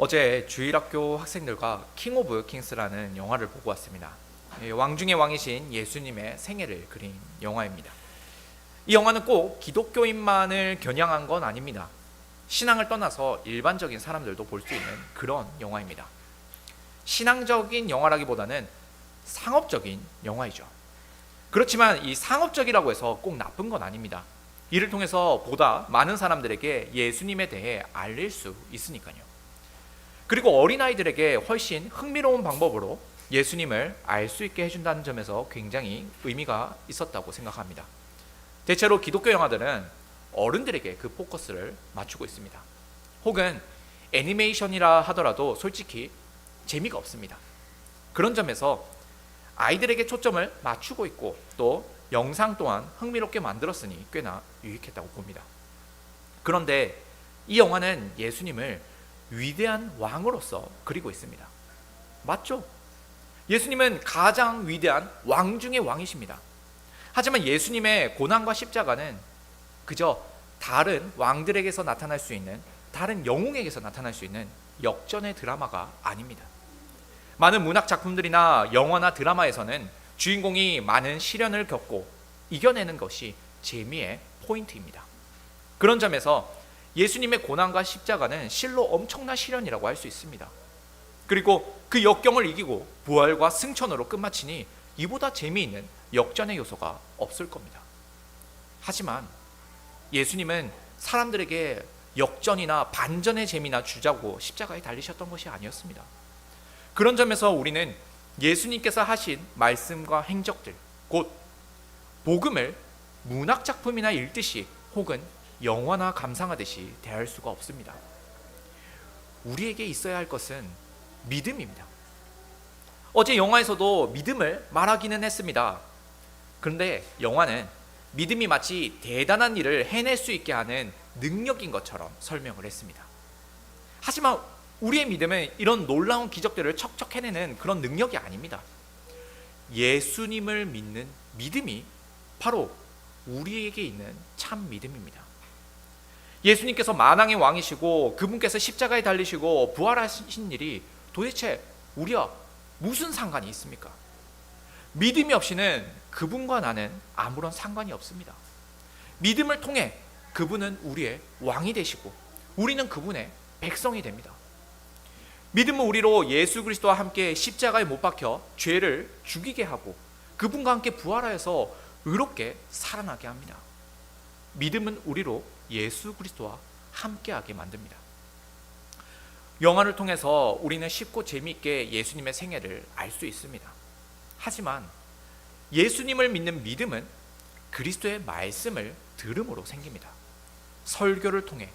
어제 주일학교 학생들과 킹 오브 킹스라는 영화를 보고 왔습니다. 왕 중의 왕이신 예수님의 생애를 그린 영화입니다. 이 영화는 꼭 기독교인만을 겨냥한 건 아닙니다. 신앙을 떠나서 일반적인 사람들도 볼 수 있는 그런 영화입니다. 신앙적인 영화라기보다는 상업적인 영화이죠. 그렇지만 이 상업적이라고 해서 꼭 나쁜 건 아닙니다. 이를 통해서 보다 많은 사람들에게 예수님에 대해 알릴 수 있으니까요. 그리고 어린아이들에게 훨씬 흥미로운 방법으로 예수님을 알 수 있게 해준다는 점에서 굉장히 의미가 있었다고 생각합니다. 대체로 기독교 영화들은 어른들에게 그 포커스를 맞추고 있습니다. 혹은 애니메이션이라 하더라도 솔직히 재미가 없습니다. 그런 점에서 아이들에게 초점을 맞추고 있고 또 영상 또한 흥미롭게 만들었으니 꽤나 유익했다고 봅니다. 그런데 이 영화는 예수님을 위대한 왕으로서 그리고 있습니다. 맞죠? 예수님은 가장 위대한 왕 중의 왕이십니다. 하지만 예수님의 고난과 십자가는 그저 다른 왕들에게서 나타날 수 있는, 다른 영웅에게서 나타날 수 있는 역전의 드라마가 아닙니다. 많은 문학 작품들이나 영화나 드라마에서는 주인공이 많은 시련을 겪고 이겨내는 것이 재미의 포인트입니다. 그런 점에서 예수님의 고난과 십자가는 실로 엄청난 시련이라고 할 수 있습니다. 그리고 그 역경을 이기고 부활과 승천으로 끝마치니 이보다 재미있는 역전의 요소가 없을 겁니다. 하지만 예수님은 사람들에게 역전이나 반전의 재미나 주자고 십자가에 달리셨던 것이 아니었습니다. 그런 점에서 우리는 예수님께서 하신 말씀과 행적들, 곧 복음을 문학작품이나 읽듯이 혹은 영화나 감상하듯이 대할 수가 없습니다. 우리에게 있어야 할 것은 믿음입니다. 어제 영화에서도 믿음을 말하기는 했습니다. 그런데 영화는 믿음이 마치 대단한 일을 해낼 수 있게 하는 능력인 것처럼 설명을 했습니다. 하지만 우리의 믿음은 이런 놀라운 기적들을 척척 해내는 그런 능력이 아닙니다. 예수님을 믿는 믿음이 바로 우리에게 있는 참 믿음입니다. 예수님께서 만왕의 왕이시고 그분께서 십자가에 달리시고 부활하신 일이 도대체 우리와 무슨 상관이 있습니까? 믿음이 없이는 그분과 나는 아무런 상관이 없습니다. 믿음을 통해 그분은 우리의 왕이 되시고 우리는 그분의 백성이 됩니다. 믿음은 우리로 예수 그리스도와 함께 십자가에 못 박혀 죄를 죽이게 하고 그분과 함께 부활하여서 의롭게 살아나게 합니다. 믿음은 우리로 예수 그리스도와 함께하게 만듭니다. 영화를 통해서 우리는 쉽고 재미있게 예수님의 생애를 알 수 있습니다. 하지만 예수님을 믿는 믿음은 그리스도의 말씀을 들음으로 생깁니다. 설교를 통해,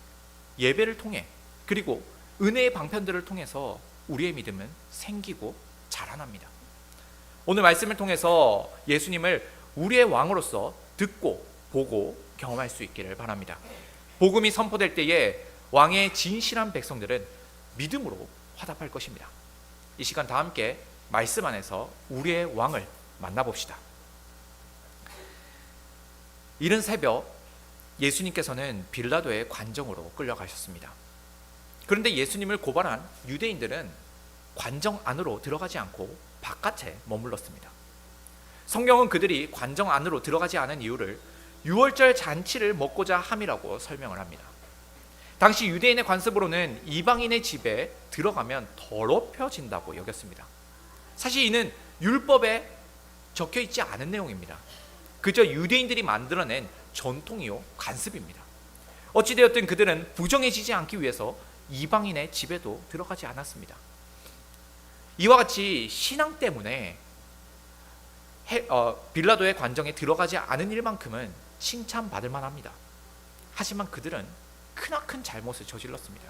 예배를 통해, 그리고 은혜의 방편들을 통해서 우리의 믿음은 생기고 자라납니다. 오늘 말씀을 통해서 예수님을 우리의 왕으로서 듣고 보고 경험할 수 있기를 바랍니다. 복음이 선포될 때에 왕의 진실한 백성들은 믿음으로 화답할 것입니다. 이 시간 다 함께 말씀 안에서 우리의 왕을 만나봅시다. 이른 새벽 예수님께서는 빌라도의 관정으로 끌려가셨습니다. 그런데 예수님을 고발한 유대인들은 관정 안으로 들어가지 않고 바깥에 머물렀습니다. 성경은 그들이 관정 안으로 들어가지 않은 이유를 유월절 잔치를 먹고자 함이라고 설명을 합니다. 당시 유대인의 관습으로는 이방인의 집에 들어가면 더럽혀진다고 여겼습니다. 사실 이는 율법에 적혀 있지 않은 내용입니다. 그저 유대인들이 만들어낸 전통이요 관습입니다. 어찌되었든 그들은 부정해지지 않기 위해서 이방인의 집에도 들어가지 않았습니다. 이와 같이 신앙 때문에 빌라도의 관정에 들어가지 않은 일만큼은 칭찬받을 만합니다. 하지만 그들은 크나큰 잘못을 저질렀습니다.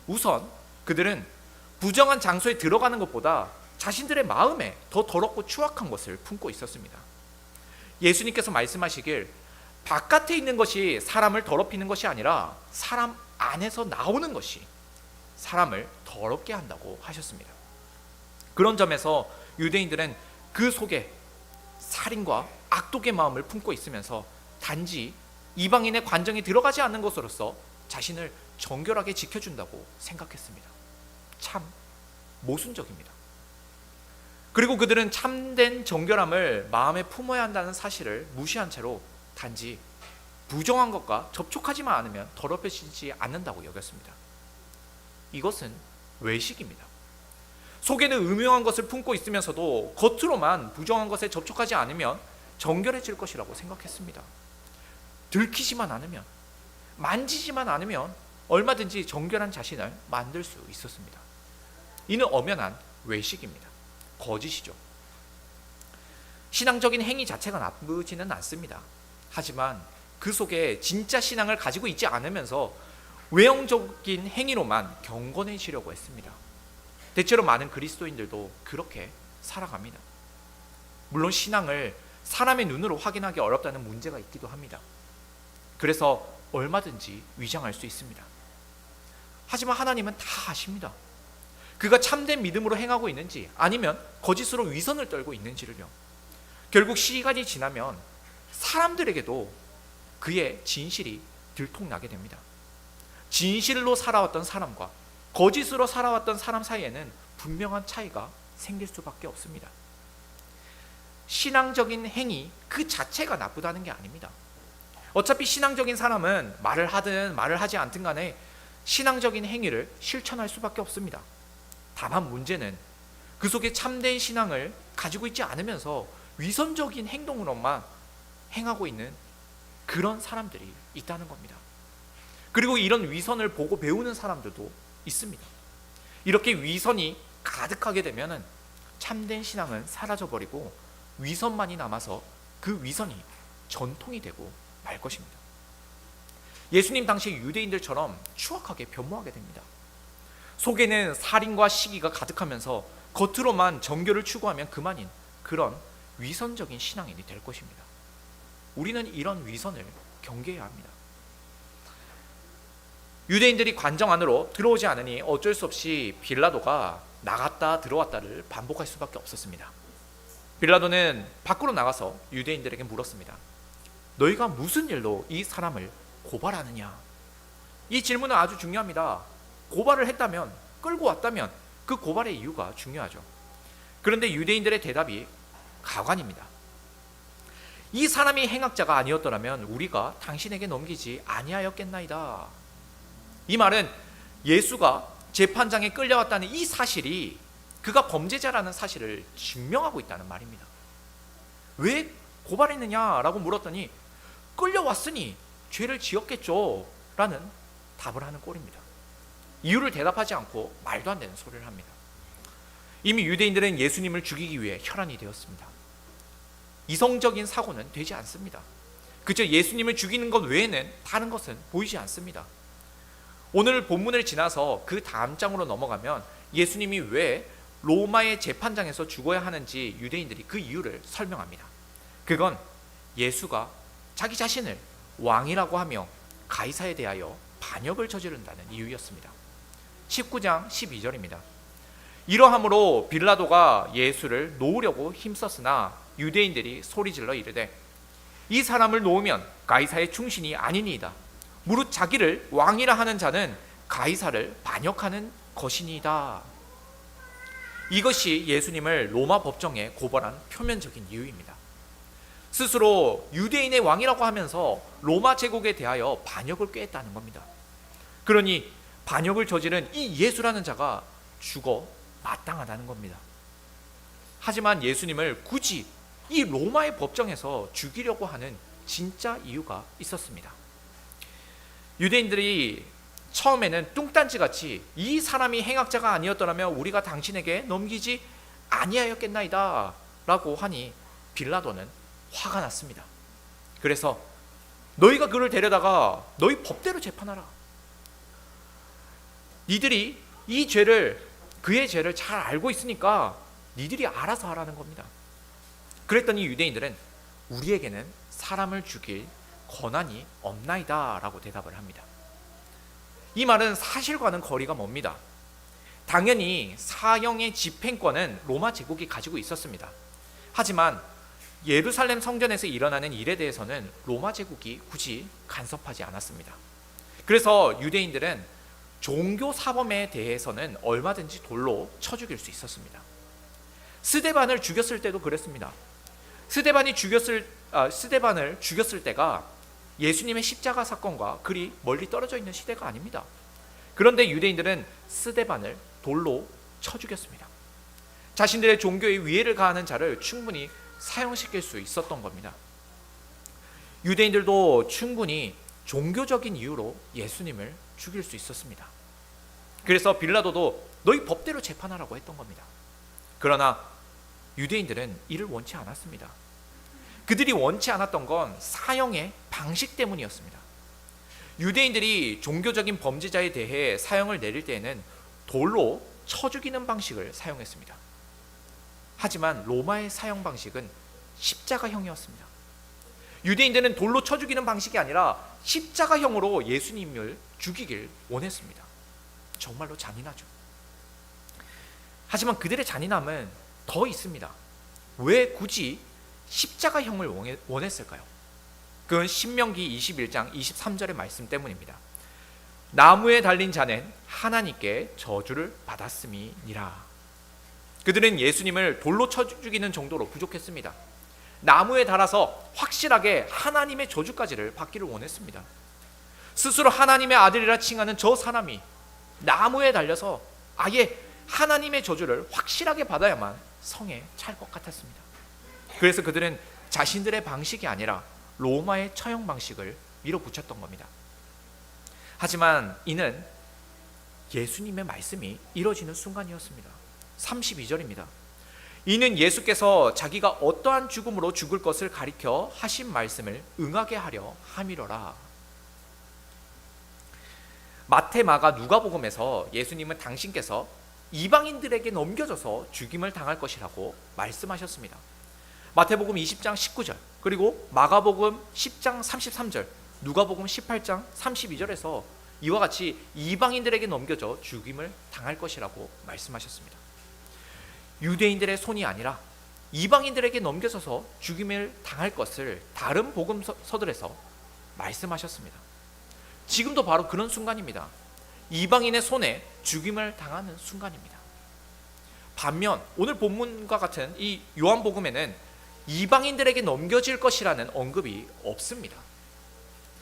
우선 그들은 부정한 장소에 들어가는 것보다 자신들의 마음에 더 더럽고 추악한 것을 품고 있었습니다. 예수님께서 말씀하시길 바깥에 있는 것이 사람을 더럽히는 것이 아니라 사람 안에서 나오는 것이 사람을 더럽게 한다고 하셨습니다. 그런 점에서 유대인들은 그 속에 살인과 악독의 마음을 품고 있으면서 단지 이방인의 관정에 들어가지 않는 것으로서 자신을 정결하게 지켜준다고 생각했습니다. 참 모순적입니다. 그리고 그들은 참된 정결함을 마음에 품어야 한다는 사실을 무시한 채로 단지 부정한 것과 접촉하지만 않으면 더럽혀지지 않는다고 여겼습니다. 이것은 외식입니다. 속에는 음흉한 것을 품고 있으면서도 겉으로만 부정한 것에 접촉하지 않으면 정결해질 것이라고 생각했습니다. 들키지만 않으면, 만지지만 않으면 얼마든지 정결한 자신을 만들 수 있었습니다. 이는 엄연한 외식입니다. 거짓이죠. 신앙적인 행위 자체가 나쁘지는 않습니다. 하지만 그 속에 진짜 신앙을 가지고 있지 않으면서 외형적인 행위로만 경건해지려고 했습니다. 대체로 많은 그리스도인들도 그렇게 살아갑니다. 물론 신앙을 사람의 눈으로 확인하기 어렵다는 문제가 있기도 합니다. 그래서 얼마든지 위장할 수 있습니다. 하지만 하나님은 다 아십니다. 그가 참된 믿음으로 행하고 있는지 아니면 거짓으로 위선을 떨고 있는지를요. 결국 시간이 지나면 사람들에게도 그의 진실이 들통나게 됩니다. 진실로 살아왔던 사람과 거짓으로 살아왔던 사람 사이에는 분명한 차이가 생길 수밖에 없습니다. 신앙적인 행위 그 자체가 나쁘다는 게 아닙니다. 어차피 신앙적인 사람은 말을 하든 말을 하지 않든 간에 신앙적인 행위를 실천할 수밖에 없습니다. 다만 문제는 그 속에 참된 신앙을 가지고 있지 않으면서 위선적인 행동으로만 행하고 있는 그런 사람들이 있다는 겁니다. 그리고 이런 위선을 보고 배우는 사람들도 있습니다. 이렇게 위선이 가득하게 되면 참된 신앙은 사라져버리고 위선만이 남아서 그 위선이 전통이 되고 말 것입니다. 예수님 당시 유대인들처럼 추악하게 변모하게 됩니다. 속에는 살인과 시기가 가득하면서 겉으로만 정결을 추구하면 그만인 그런 위선적인 신앙인이 될 것입니다. 우리는 이런 위선을 경계해야 합니다. 유대인들이 관정 안으로 들어오지 않으니 어쩔 수 없이 빌라도가 나갔다 들어왔다를 반복할 수밖에 없었습니다. 빌라도는 밖으로 나가서 유대인들에게 물었습니다. 너희가 무슨 일로 이 사람을 고발하느냐? 이 질문은 아주 중요합니다. 고발을 했다면, 끌고 왔다면 그 고발의 이유가 중요하죠. 그런데 유대인들의 대답이 가관입니다. 이 사람이 행악자가 아니었더라면 우리가 당신에게 넘기지 아니하였겠나이다. 이 말은 예수가 재판장에 끌려왔다는 이 사실이 그가 범죄자라는 사실을 증명하고 있다는 말입니다. 왜 고발했느냐라고 물었더니 끌려왔으니 죄를 지었겠죠 라는 답을 하는 꼴입니다. 이유를 대답하지 않고 말도 안 되는 소리를 합니다. 이미 유대인들은 예수님을 죽이기 위해 혈안이 되었습니다. 이성적인 사고는 되지 않습니다. 그저 예수님을 죽이는 것 외에는 다른 것은 보이지 않습니다. 오늘 본문을 지나서 그 다음 장으로 넘어가면 예수님이 왜 로마의 재판장에서 죽어야 하는지 유대인들이 그 이유를 설명합니다. 그건 예수가 자기 자신을 왕이라고 하며 가이사에 대하여 반역을 저지른다는 이유였습니다. 19장 12절입니다. 이러함으로 빌라도가 예수를 놓으려고 힘썼으나 유대인들이 소리질러 이르되 이 사람을 놓으면 가이사의 충신이 아니니이다. 무릇 자기를 왕이라 하는 자는 가이사를 반역하는 것이니이다. 이것이 예수님을 로마 법정에 고발한 표면적인 이유입니다. 스스로 유대인의 왕이라고 하면서 로마 제국에 대하여 반역을 꾀했다는 겁니다. 그러니 반역을 저지른 이 예수라는 자가 죽어 마땅하다는 겁니다. 하지만 예수님을 굳이 이 로마의 법정에서 죽이려고 하는 진짜 이유가 있었습니다. 유대인들이 처음에는 뚱딴지같이 이 사람이 행악자가 아니었더라면 우리가 당신에게 넘기지 아니하였겠나이다 라고 하니 빌라도는 화가 났습니다. 그래서 너희가 그를 데려다가 너희 법대로 재판하라. 니들이 이 죄를, 그의 죄를 잘 알고 있으니까 니들이 알아서 하라는 겁니다. 그랬더니 유대인들은 우리에게는 사람을 죽일 권한이 없나이다 라고 대답을 합니다. 이 말은 사실과는 거리가 멉니다. 당연히 사형의 집행권은 로마 제국이 가지고 있었습니다. 하지만 예루살렘 성전에서 일어나는 일에 대해서는 로마 제국이 굳이 간섭하지 않았습니다. 그래서 유대인들은 종교 사범에 대해서는 얼마든지 돌로 쳐 죽일 수 있었습니다. 스데반을 죽였을 때도 그랬습니다. 스데반을 죽였을 때가 예수님의 십자가 사건과 그리 멀리 떨어져 있는 시대가 아닙니다. 그런데 유대인들은 스데반을 돌로 쳐 죽였습니다. 자신들의 종교에 위해를 가하는 자를 충분히 사형시킬 수 있었던 겁니다. 유대인들도 충분히 종교적인 이유로 예수님을 죽일 수 있었습니다. 그래서 빌라도도 너희 법대로 재판하라고 했던 겁니다. 그러나 유대인들은 이를 원치 않았습니다. 그들이 원치 않았던 건 사형의 방식 때문이었습니다. 유대인들이 종교적인 범죄자에 대해 사형을 내릴 때에는 돌로 쳐 죽이는 방식을 사용했습니다. 하지만 로마의 사형 방식은 십자가형이었습니다. 유대인들은 돌로 쳐 죽이는 방식이 아니라 십자가형으로 예수님을 죽이길 원했습니다. 정말로 잔인하죠. 하지만 그들의 잔인함은 더 있습니다. 왜 굳이 십자가형을 원했을까요? 그건 신명기 21장 23절의 말씀 때문입니다. 나무에 달린 자는 하나님께 저주를 받았음이니라. 그들은 예수님을 돌로 쳐 죽이는 정도로 부족했습니다. 나무에 달아서 확실하게 하나님의 저주까지를 받기를 원했습니다. 스스로 하나님의 아들이라 칭하는 저 사람이 나무에 달려서 아예 하나님의 저주를 확실하게 받아야만 성에 찰 것 같았습니다. 그래서 그들은 자신들의 방식이 아니라 로마의 처형 방식을 밀어붙였던 겁니다. 하지만 이는 예수님의 말씀이 이루어지는 순간이었습니다. 32절입니다. 이는 예수께서 자기가 어떠한 죽음으로 죽을 것을 가리켜 하신 말씀을 응하게 하려 함이로라. 마태, 마가, 누가복음에서 예수님은 당신께서 이방인들에게 넘겨져서 죽임을 당할 것이라고 말씀하셨습니다. 마태복음 20장 19절, 그리고 마가복음 10장 33절, 누가복음 18장 32절에서 이와 같이 이방인들에게 넘겨져 죽임을 당할 것이라고 말씀하셨습니다. 유대인들의 손이 아니라 이방인들에게 넘겨져서 죽임을 당할 것을 다른 복음서들에서 말씀하셨습니다. 지금도 바로 그런 순간입니다. 이방인의 손에 죽임을 당하는 순간입니다. 반면 오늘 본문과 같은 이 요한복음에는 이방인들에게 넘겨질 것이라는 언급이 없습니다.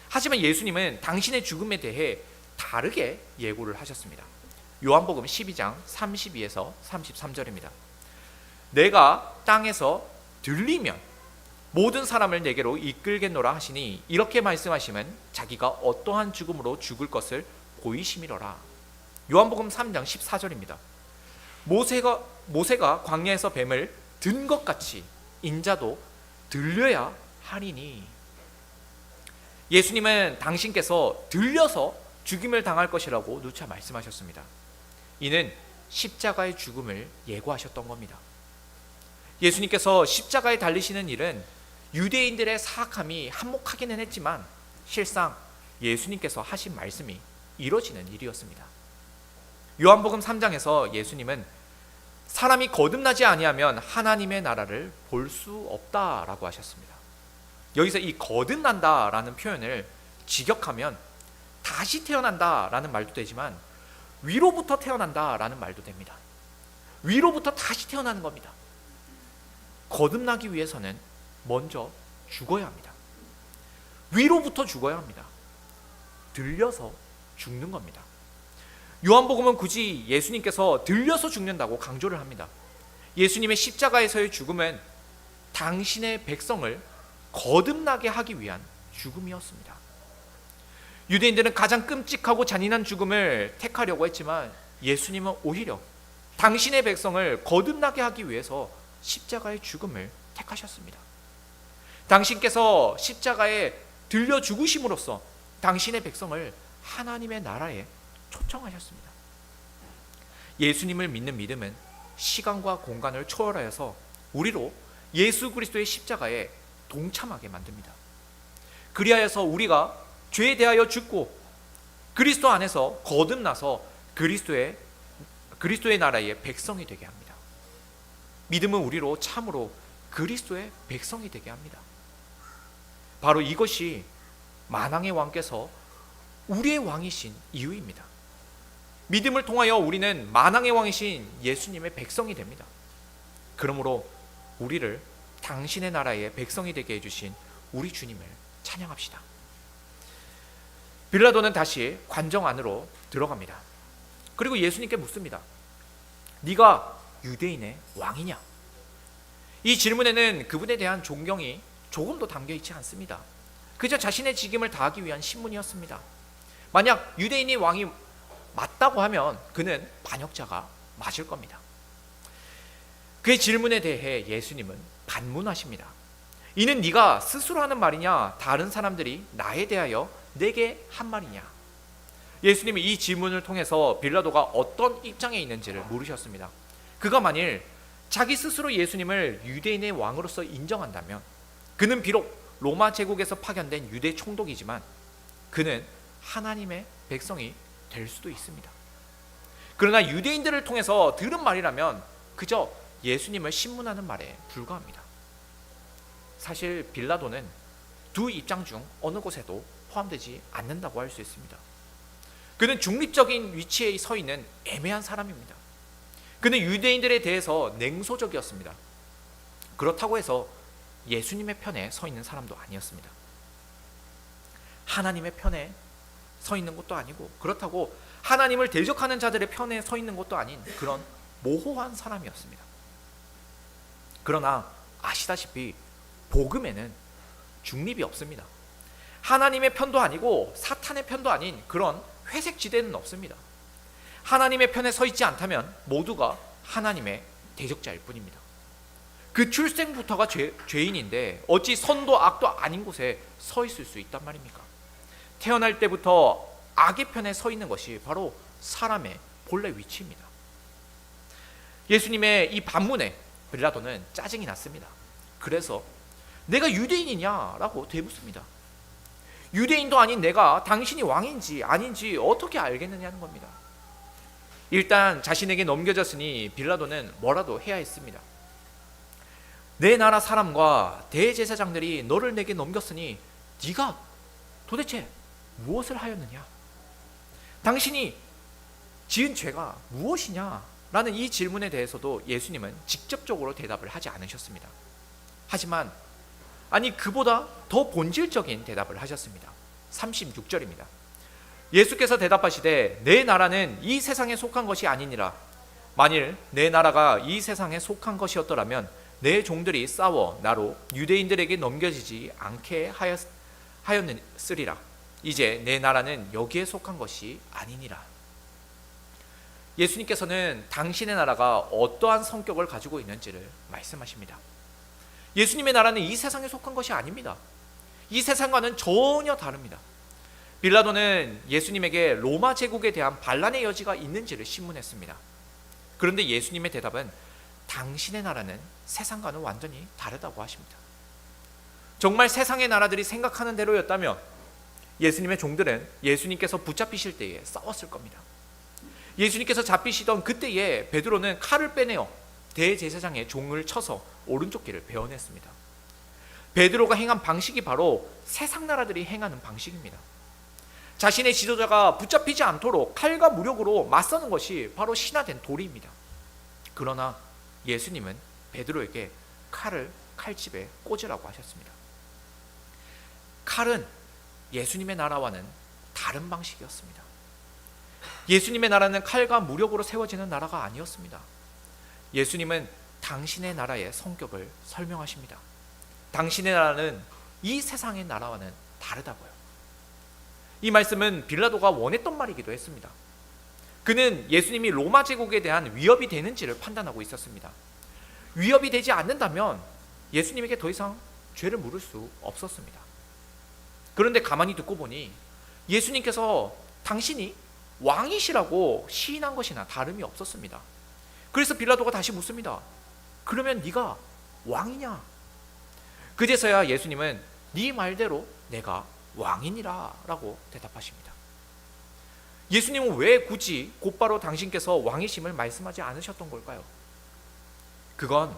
하지만 예수님은 당신의 죽음에 대해 다르게 예고를 하셨습니다. 요한복음 12장 32에서 33절입니다. 내가 땅에서 들리면 모든 사람을 내게로 이끌겠노라 하시니 이렇게 말씀하시면 자기가 어떠한 죽음으로 죽을 것을 보이심이로라. 요한복음 3장 14절입니다. 모세가 광야에서 뱀을 든 것 같이 인자도 들려야 하리니. 예수님은 당신께서 들려서 죽임을 당할 것이라고 누차 말씀하셨습니다. 이는 십자가의 죽음을 예고하셨던 겁니다. 예수님께서 십자가에 달리시는 일은 유대인들의 사악함이 한몫하기는 했지만 실상 예수님께서 하신 말씀이 이루어지는 일이었습니다. 요한복음 3장에서 예수님은 사람이 거듭나지 아니하면 하나님의 나라를 볼 수 없다라고 하셨습니다. 여기서 이 거듭난다라는 표현을 직역하면 다시 태어난다라는 말도 되지만 위로부터 태어난다라는 말도 됩니다. 위로부터 다시 태어나는 겁니다. 거듭나기 위해서는 먼저 죽어야 합니다. 위로부터 죽어야 합니다. 들려서 죽는 겁니다. 요한복음은 굳이 예수님께서 들려서 죽는다고 강조를 합니다. 예수님의 십자가에서의 죽음은 당신의 백성을 거듭나게 하기 위한 죽음이었습니다. 유대인들은 가장 끔찍하고 잔인한 죽음을 택하려고 했지만 예수님은 오히려 당신의 백성을 거듭나게 하기 위해서 십자가의 죽음을 택하셨습니다. 당신께서 십자가에 들려 죽으심으로써 당신의 백성을 하나님의 나라에 초청하셨습니다. 예수님을 믿는 믿음은 시간과 공간을 초월하여서 우리로 예수 그리스도의 십자가에 동참하게 만듭니다. 그리하여서 우리가 죄에 대하여 죽고 그리스도 안에서 거듭나서 그리스도의 나라의 백성이 되게 합니다. 믿음은 우리로 참으로 그리스도의 백성이 되게 합니다. 바로 이것이 만왕의 왕께서 우리의 왕이신 이유입니다. 믿음을 통하여 우리는 만왕의 왕이신 예수님의 백성이 됩니다. 그러므로 우리를 당신의 나라의 백성이 되게 해주신 우리 주님을 찬양합시다. 빌라도는 다시 관정 안으로 들어갑니다. 그리고 예수님께 묻습니다. 네가 유대인의 왕이냐? 이 질문에는 그분에 대한 존경이 조금도 담겨있지 않습니다. 그저 자신의 직임을 다하기 위한 신문이었습니다. 만약 유대인이 왕이 맞다고 하면 그는 반역자가 맞을 겁니다. 그의 질문에 대해 예수님은 반문하십니다. 이는 네가 스스로 하는 말이냐, 다른 사람들이 나에 대하여 내게 한 말이냐? 예수님이 이 질문을 통해서 빌라도가 어떤 입장에 있는지를 물으셨습니다. 그가 만일 자기 스스로 예수님을 유대인의 왕으로서 인정한다면 그는 비록 로마 제국에서 파견된 유대 총독이지만 그는 하나님의 백성이 될 수도 있습니다. 그러나 유대인들을 통해서 들은 말이라면 그저 예수님을 신문하는 말에 불과합니다. 사실 빌라도는 두 입장 중 어느 곳에도 포함되지 않는다고 할 수 있습니다. 그는 중립적인 위치에 서 있는 애매한 사람입니다. 그는 유대인들에 대해서 냉소적이었습니다. 그렇다고 해서 예수님의 편에 서 있는 사람도 아니었습니다. 하나님의 편에 서 있는 것도 아니고, 그렇다고 하나님을 대적하는 자들의 편에 서 있는 것도 아닌 그런 모호한 사람이었습니다. 그러나 아시다시피 복음에는 중립이 없습니다. 하나님의 편도 아니고 사탄의 편도 아닌 그런 회색 지대는 없습니다. 하나님의 편에 서 있지 않다면 모두가 하나님의 대적자일 뿐입니다. 그 출생부터가 죄인인데 어찌 선도 악도 아닌 곳에 서 있을 수 있단 말입니까? 태어날 때부터 악의 편에 서 있는 것이 바로 사람의 본래 위치입니다. 예수님의 이 반문에 빌라도는 짜증이 났습니다. 그래서 내가 유대인이냐라고 되묻습니다. 유대인도 아닌 내가 당신이 왕인지 아닌지 어떻게 알겠느냐는 겁니다. 일단 자신에게 넘겨졌으니 빌라도는 뭐라도 해야 했습니다. 내 나라 사람과 대제사장들이 너를 내게 넘겼으니 네가 도대체 무엇을 하였느냐? 당신이 지은 죄가 무엇이냐? 라는 이 질문에 대해서도 예수님은 직접적으로 대답을 하지 않으셨습니다. 하지만 그보다 더 본질적인 대답을 하셨습니다. 36절입니다. 예수께서 대답하시되 내 나라는 이 세상에 속한 것이 아니니라. 만일 내 나라가 이 세상에 속한 것이었더라면 내 종들이 싸워 나로 유대인들에게 넘겨지지 않게 하였으리라. 이제 내 나라는 여기에 속한 것이 아니니라. 예수님께서는 당신의 나라가 어떠한 성격을 가지고 있는지를 말씀하십니다. 예수님의 나라는 이 세상에 속한 것이 아닙니다. 이 세상과는 전혀 다릅니다. 빌라도는 예수님에게 로마 제국에 대한 반란의 여지가 있는지를 신문했습니다. 그런데 예수님의 대답은 당신의 나라는 세상과는 완전히 다르다고 하십니다. 정말 세상의 나라들이 생각하는 대로였다면 예수님의 종들은 예수님께서 붙잡히실 때에 싸웠을 겁니다. 예수님께서 잡히시던 그때에 베드로는 칼을 빼내어 대제사장의 종을 쳐서 오른쪽 귀를 베어냈습니다. 베드로가 행한 방식이 바로 세상 나라들이 행하는 방식입니다. 자신의 지도자가 붙잡히지 않도록 칼과 무력으로 맞서는 것이 바로 신화된 도리입니다. 그러나 예수님은 베드로에게 칼을 칼집에 꽂으라고 하셨습니다. 칼은 예수님의 나라와는 다른 방식이었습니다. 예수님의 나라는 칼과 무력으로 세워지는 나라가 아니었습니다. 예수님은 당신의 나라의 성격을 설명하십니다. 당신의 나라는 이 세상의 나라와는 다르다고요. 이 말씀은 빌라도가 원했던 말이기도 했습니다. 그는 예수님이 로마 제국에 대한 위협이 되는지를 판단하고 있었습니다. 위협이 되지 않는다면 예수님에게 더 이상 죄를 물을 수 없었습니다. 그런데 가만히 듣고 보니 예수님께서 당신이 왕이시라고 시인한 것이나 다름이 없었습니다. 그래서 빌라도가 다시 묻습니다. 그러면 네가 왕이냐? 그제서야 예수님은 네 말대로 내가 왕이니라 라고 대답하십니다. 예수님은 왜 굳이 곧바로 당신께서 왕이심을 말씀하지 않으셨던 걸까요? 그건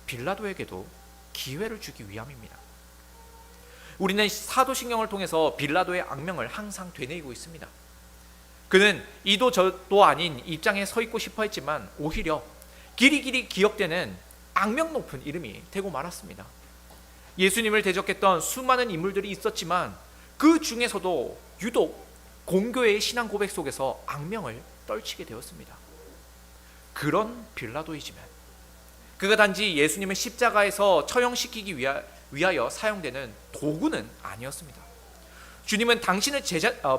빌라도에게도 기회를 주기 위함입니다. 우리는 사도신경을 통해서 빌라도의 악명을 항상 되뇌이고 있습니다. 그는 이도 저도 아닌 입장에 서 있고 싶어 했지만 오히려 길이길이 기억되는 악명 높은 이름이 되고 말았습니다. 예수님을 대적했던 수많은 인물들이 있었지만 그 중에서도 유독 공교회의 신앙 고백 속에서 악명을 떨치게 되었습니다. 그런 빌라도이지만 그가 단지 예수님을 십자가에서 처형시키기 위하여 사용되는 도구는 아니었습니다. 주님은 당신을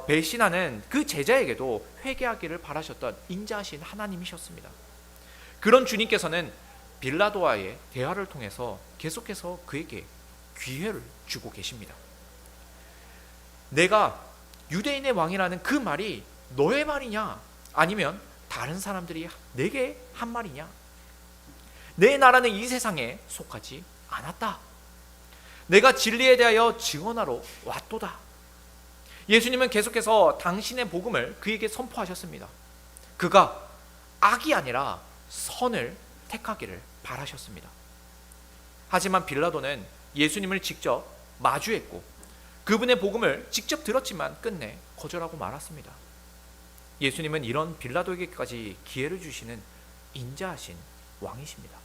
배신하는 그 제자에게도 회개하기를 바라셨던 인자하신 하나님이셨습니다. 그런 주님께서는 빌라도와의 대화를 통해서 계속해서 그에게 기회를 주고 계십니다. 내가 유대인의 왕이라는 그 말이 너의 말이냐, 아니면 다른 사람들이 내게 한 말이냐? 내 나라는 이 세상에 속하지 않았다. 내가 진리에 대하여 증언하러 왔도다. 예수님은 계속해서 당신의 복음을 그에게 선포하셨습니다. 그가 악이 아니라 선을 택하기를 바라셨습니다. 하지만 빌라도는 예수님을 직접 마주했고 그분의 복음을 직접 들었지만 끝내 거절하고 말았습니다. 예수님은 이런 빌라도에게까지 기회를 주시는 인자하신 왕이십니다.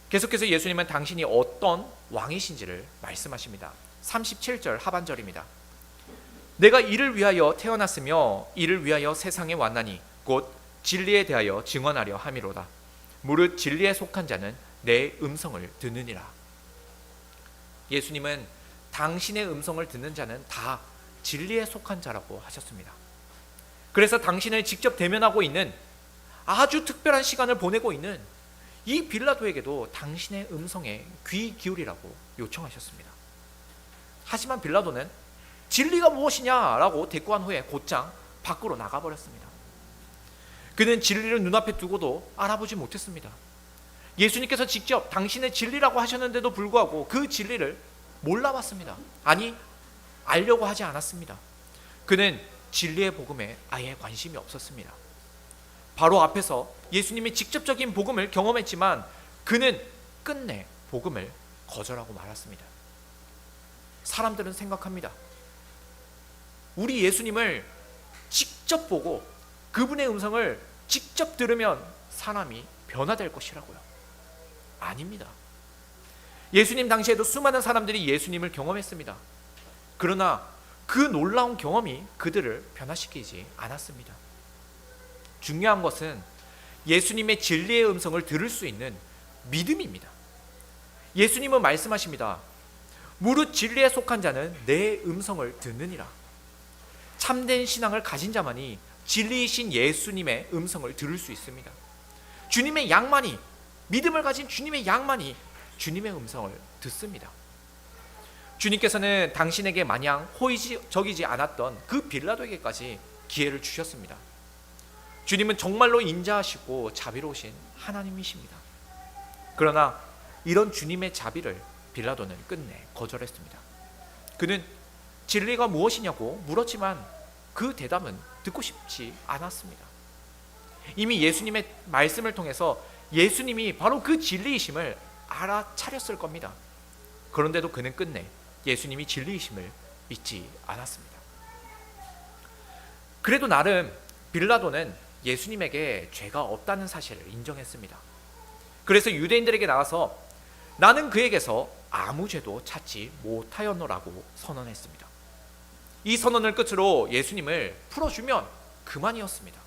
계속해서 예수님은 당신이 어떤 왕이신지를 말씀하십니다. 37절 하반절입니다. 내가 이를 위하여 태어났으며 이를 위하여 세상에 왔나니 곧 진리에 대하여 증언하려 함이로다. 무릇 진리에 속한 자는 내 음성을 듣느니라. 예수님은 당신의 음성을 듣는 자는 다 진리에 속한 자라고 하셨습니다. 그래서 당신을 직접 대면하고 있는 아주 특별한 시간을 보내고 있는 이 빌라도에게도 당신의 음성에 귀 기울이라고 요청하셨습니다. 하지만 빌라도는 진리가 무엇이냐라고 대꾸한 후에 곧장 밖으로 나가버렸습니다. 그는 진리를 눈앞에 두고도 알아보지 못했습니다. 예수님께서 직접 당신의 진리라고 하셨는데도 불구하고 그 진리를 몰라봤습니다. 아니, 알려고 하지 않았습니다. 그는 진리의 복음에 아예 관심이 없었습니다. 바로 앞에서 예수님이 직접적인 복음을 경험했지만 그는 끝내 복음을 거절하고 말았습니다. 사람들은 생각합니다. 우리 예수님을 직접 보고 그분의 음성을 직접 들으면 사람이 변화될 것이라고요. 아닙니다. 예수님 당시에도 수많은 사람들이 예수님을 경험했습니다. 그러나 그 놀라운 경험이 그들을 변화시키지 않았습니다. 중요한 것은 예수님의 진리의 음성을 들을 수 있는 믿음입니다. 예수님은 말씀하십니다. 무릇 진리에 속한 자는 내 음성을 듣느니라. 참된 신앙을 가진 자만이 진리이신 예수님의 음성을 들을 수 있습니다. 주님의 양만이, 믿음을 가진 주님의 양만이 주님의 음성을 듣습니다. 주님께서는 당신에게 마냥 호의적이지 않았던 그 빌라도에게까지 기회를 주셨습니다. 주님은 정말로 인자하시고 자비로우신 하나님이십니다. 그러나 이런 주님의 자비를 빌라도는 끝내 거절했습니다. 그는 진리가 무엇이냐고 물었지만 그 대답은 듣고 싶지 않았습니다. 이미 예수님의 말씀을 통해서 예수님이 바로 그 진리이심을 알아차렸을 겁니다. 그런데도 그는 끝내 예수님이 진리이심을 믿지 않았습니다. 그래도 나름 빌라도는 예수님에게 죄가 없다는 사실을 인정했습니다. 그래서 유대인들에게 나가서 나는 그에게서 아무 죄도 찾지 못하였노라고 선언했습니다. 이 선언을 끝으로 예수님을 풀어주면 그만이었습니다.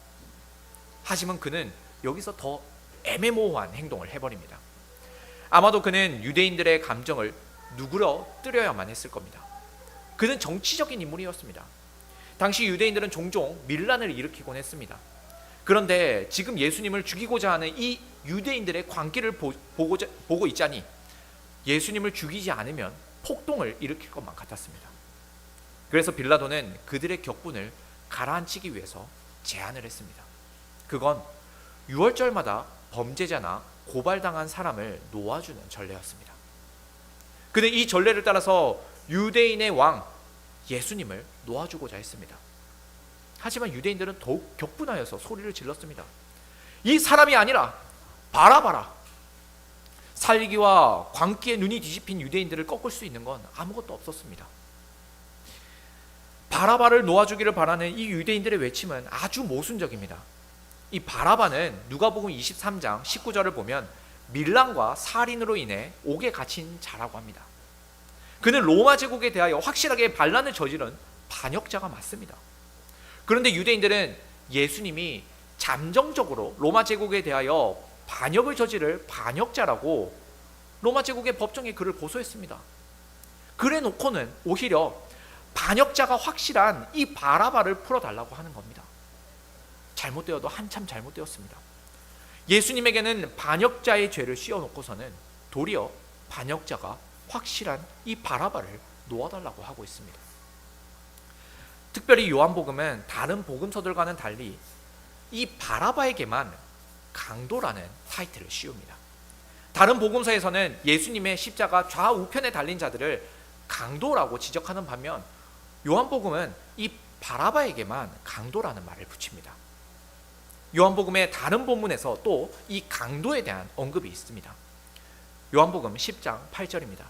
하지만 그는 여기서 더 애매모호한 행동을 해버립니다. 아마도 그는 유대인들의 감정을 누그러뜨려야만 했을 겁니다. 그는 정치적인 인물이었습니다. 당시 유대인들은 종종 밀란을 일으키곤 했습니다. 그런데 지금 예수님을 죽이고자 하는 이 유대인들의 광기를 보고 있자니 예수님을 죽이지 않으면 폭동을 일으킬 것만 같았습니다. 그래서 빌라도는 그들의 격분을 가라앉히기 위해서 제안을 했습니다. 그건 유월절마다 범죄자나 고발당한 사람을 놓아주는 전례였습니다. 그는 이 전례를 따라서 유대인의 왕 예수님을 놓아주고자 했습니다. 하지만 유대인들은 더욱 격분하여서 소리를 질렀습니다. 이 사람이 아니라 바라바라. 살기와 광기에 눈이 뒤집힌 유대인들을 꺾을 수 있는 건 아무것도 없었습니다. 바라바를 놓아주기를 바라는 이 유대인들의 외침은 아주 모순적입니다. 이 바라바는 누가복음 23장 19절을 보면 밀란과 살인으로 인해 옥에 갇힌 자라고 합니다. 그는 로마 제국에 대하여 확실하게 반란을 저지른 반역자가 맞습니다. 그런데 유대인들은 예수님이 잠정적으로 로마 제국에 대하여 반역을 저지를 반역자라고 로마 제국의 법정에 그를 고소했습니다. 그래 놓고는 오히려 반역자가 확실한 이 바라바를 풀어달라고 하는 겁니다. 잘못되어도 한참 잘못되었습니다. 예수님에게는 반역자의 죄를 씌워놓고서는 도리어 반역자가 확실한 이 바라바를 놓아달라고 하고 있습니다. 특별히 요한복음은 다른 복음서들과는 달리 이 바라바에게만 강도라는 타이틀을 씌웁니다. 다른 복음서에서는 예수님의 십자가 좌우편에 달린 자들을 강도라고 지적하는 반면 요한복음은 이 바라바에게만 강도라는 말을 붙입니다. 요한복음의 다른 본문에서 또 이 강도에 대한 언급이 있습니다. 요한복음 10장 8절입니다.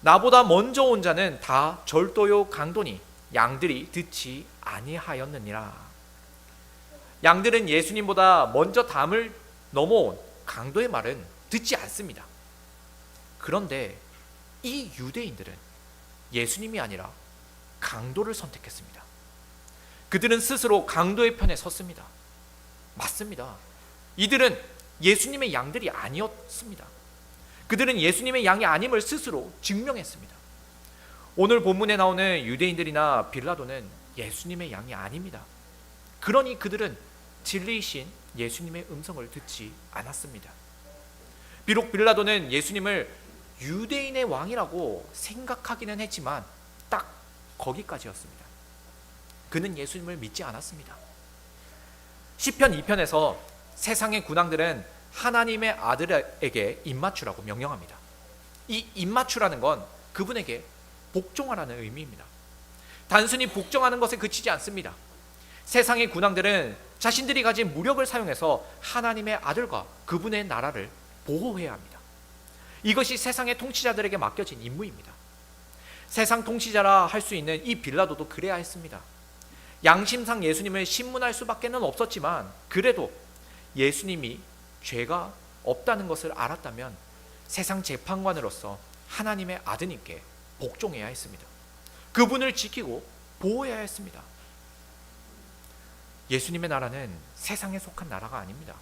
나보다 먼저 온 자는 다 절도요 강도니 양들이 듣지 아니하였느니라. 양들은 예수님보다 먼저 담을 넘어온 강도의 말은 듣지 않습니다. 그런데 이 유대인들은 예수님이 아니라 강도를 선택했습니다. 그들은 스스로 강도의 편에 섰습니다. 맞습니다. 이들은 예수님의 양들이 아니었습니다. 그들은 예수님의 양이 아님을 스스로 증명했습니다. 오늘 본문에 나오는 유대인들이나 빌라도는 예수님의 양이 아닙니다. 그러니 그들은 진리이신 예수님의 음성을 듣지 않았습니다. 비록 빌라도는 예수님을 유대인의 왕이라고 생각하기는 했지만 딱 거기까지였습니다. 그는 예수님을 믿지 않았습니다. 시편 2편에서 세상의 군왕들은 하나님의 아들에게 입맞추라고 명령합니다. 이 입맞추라는 건 그분에게 복종하라는 의미입니다. 단순히 복종하는 것에 그치지 않습니다. 세상의 군왕들은 자신들이 가진 무력을 사용해서 하나님의 아들과 그분의 나라를 보호해야 합니다. 이것이 세상의 통치자들에게 맡겨진 임무입니다. 세상 통치자라 할 수 있는 이 빌라도도 그래야 했습니다. 양심상 예수님을 신문할 수밖에는 없었지만 그래도 예수님이 죄가 없다는 것을 알았다면 세상 재판관으로서 하나님의 아드님께 복종해야 했습니다. 그분을 지키고 보호해야 했습니다. 예수님의 나라는 세상에 속한 나라가 아닙니다.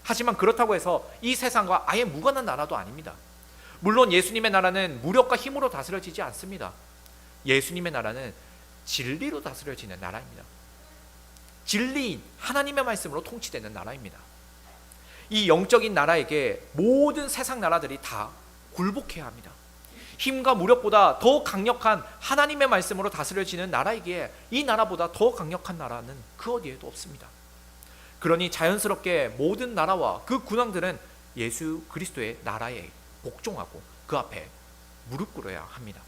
하지만 그렇다고 해서 이 세상과 아예 무관한 나라도 아닙니다. 물론 예수님의 나라는 무력과 힘으로 다스려지지 않습니다. 예수님의 나라는 진리로 다스려지는 나라입니다. 진리인 하나님의 말씀으로 통치되는 나라입니다. 이 영적인 나라에게 모든 세상 나라들이 다 굴복해야 합니다. 힘과 무력보다 더 강력한 하나님의 말씀으로 다스려지는 나라이기에 이 나라보다 더 강력한 나라는 그 어디에도 없습니다. 그러니 자연스럽게 모든 나라와 그 군왕들은 예수 그리스도의 나라에 복종하고 그 앞에 무릎 꿇어야 합니다.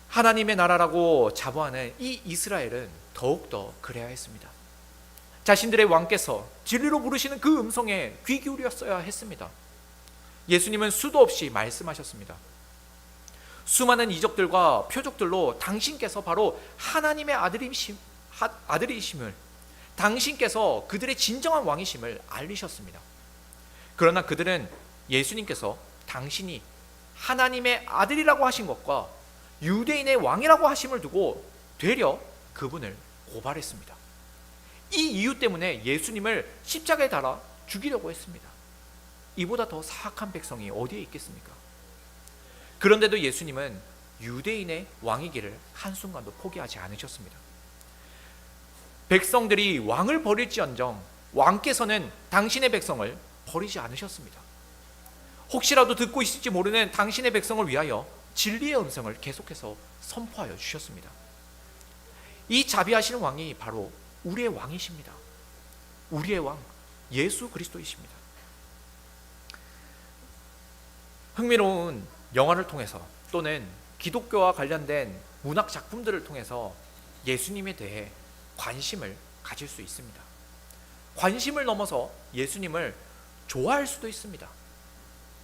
하나님의 나라라고 자부하는 이 이스라엘은 더욱더 그래야 했습니다. 자신들의 왕께서 진리로 부르시는 그 음성에 귀 기울였어야 했습니다. 예수님은 수도 없이 말씀하셨습니다. 수많은 이적들과 표적들로 당신께서 바로 하나님의 아들이심을, 당신께서 그들의 진정한 왕이심을 알리셨습니다. 그러나 그들은 예수님께서 당신이 하나님의 아들이라고 하신 것과 유대인의 왕이라고 하심을 두고 되려 그분을 고발했습니다. 이 이유 때문에 예수님을 십자가에 달아 죽이려고 했습니다. 이보다 더 사악한 백성이 어디에 있겠습니까? 그런데도 예수님은 유대인의 왕이기를 한순간도 포기하지 않으셨습니다. 백성들이 왕을 버릴지언정 왕께서는 당신의 백성을 버리지 않으셨습니다. 혹시라도 듣고 있을지 모르는 당신의 백성을 위하여 진리의 음성을 계속해서 선포하여 주셨습니다. 이 자비하시는 왕이 바로 우리의 왕이십니다. 우리의 왕 예수 그리스도이십니다. 흥미로운 영화를 통해서 또는 기독교와 관련된 문학 작품들을 통해서 예수님에 대해 관심을 가질 수 있습니다. 관심을 넘어서 예수님을 좋아할 수도 있습니다.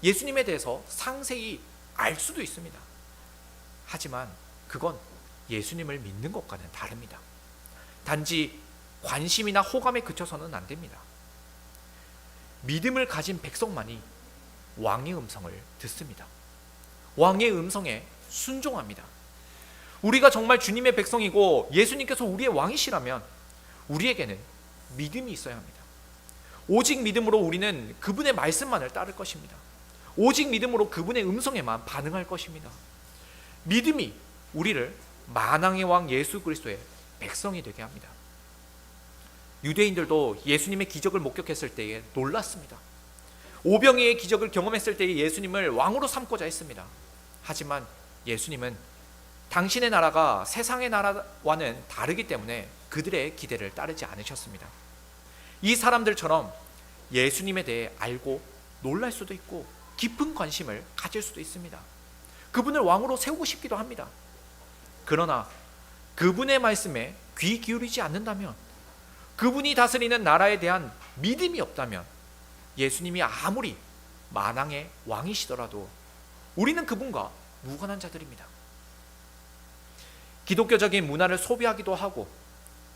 예수님에 대해서 상세히 알 수도 있습니다. 하지만 그건 예수님을 믿는 것과는 다릅니다. 단지 관심이나 호감에 그쳐서는 안 됩니다. 믿음을 가진 백성만이 왕의 음성을 듣습니다. 왕의 음성에 순종합니다. 우리가 정말 주님의 백성이고 예수님께서 우리의 왕이시라면 우리에게는 믿음이 있어야 합니다. 오직 믿음으로 우리는 그분의 말씀만을 따를 것입니다. 오직 믿음으로 그분의 음성에만 반응할 것입니다. 믿음이 우리를 만왕의 왕 예수 그리스도의 백성이 되게 합니다. 유대인들도 예수님의 기적을 목격했을 때에 놀랐습니다. 오병이의 기적을 경험했을 때에 예수님을 왕으로 삼고자 했습니다. 하지만 예수님은 당신의 나라가 세상의 나라와는 다르기 때문에 그들의 기대를 따르지 않으셨습니다. 이 사람들처럼 예수님에 대해 알고 놀랄 수도 있고 깊은 관심을 가질 수도 있습니다. 그분을 왕으로 세우고 싶기도 합니다. 그러나 그분의 말씀에 귀 기울이지 않는다면, 그분이 다스리는 나라에 대한 믿음이 없다면 예수님이 아무리 만왕의 왕이시더라도 우리는 그분과 무관한 자들입니다. 기독교적인 문화를 소비하기도 하고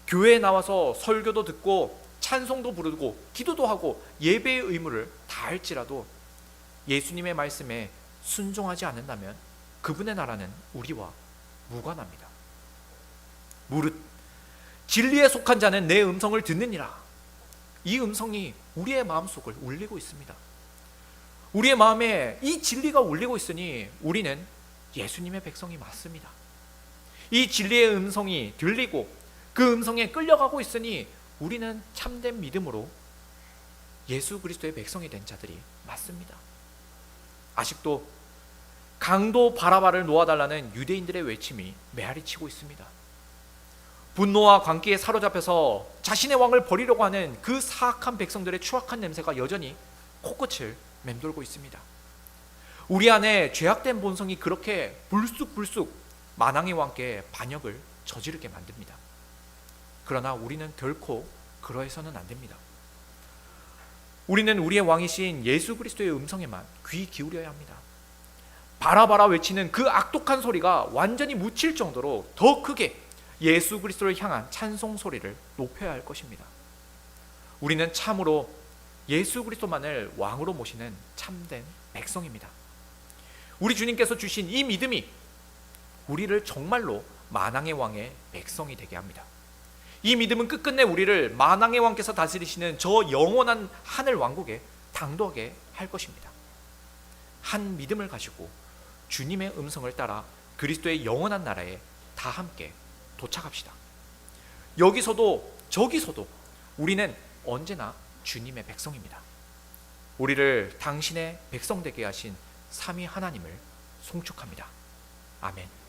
교회에 나와서 설교도 듣고 찬송도 부르고 기도도 하고 예배의 의무를 다할지라도 예수님의 말씀에 순종하지 않는다면 그분의 나라는 우리와 무관합니다. 무릇 진리에 속한 자는 내 음성을 듣느니라. 이 음성이 우리의 마음속을 울리고 있습니다. 우리의 마음에 이 진리가 울리고 있으니 우리는 예수님의 백성이 맞습니다. 이 진리의 음성이 들리고 그 음성에 끌려가고 있으니 우리는 참된 믿음으로 예수 그리스도의 백성이 된 자들이 맞습니다. 아직도 강도 바라바를 놓아달라는 유대인들의 외침이 메아리치고 있습니다. 분노와 광기에 사로잡혀서 자신의 왕을 버리려고 하는 그 사악한 백성들의 추악한 냄새가 여전히 코끝을 맴돌고 있습니다. 우리 안에 죄악된 본성이 그렇게 불쑥불쑥 만왕의 왕께 반역을 저지르게 만듭니다. 그러나 우리는 결코 그러해서는 안 됩니다. 우리는 우리의 왕이신 예수 그리스도의 음성에만 귀 기울여야 합니다. 바라바라 외치는 그 악독한 소리가 완전히 묻힐 정도로 더 크게 예수 그리스도를 향한 찬송 소리를 높여야 할 것입니다. 우리는 참으로 예수 그리스도만을 왕으로 모시는 참된 백성입니다. 우리 주님께서 주신 이 믿음이 우리를 정말로 만왕의 왕의 백성이 되게 합니다. 이 믿음은 끝끝내 우리를 만왕의 왕께서 다스리시는 저 영원한 하늘 왕국에 당도하게 할 것입니다. 한 믿음을 가지고 주님의 음성을 따라 그리스도의 영원한 나라에 다 함께 도착합시다. 여기서도 저기서도 우리는 언제나 주님의 백성입니다. 우리를 당신의 백성 되게 하신 삼위 하나님을 송축합니다. 아멘.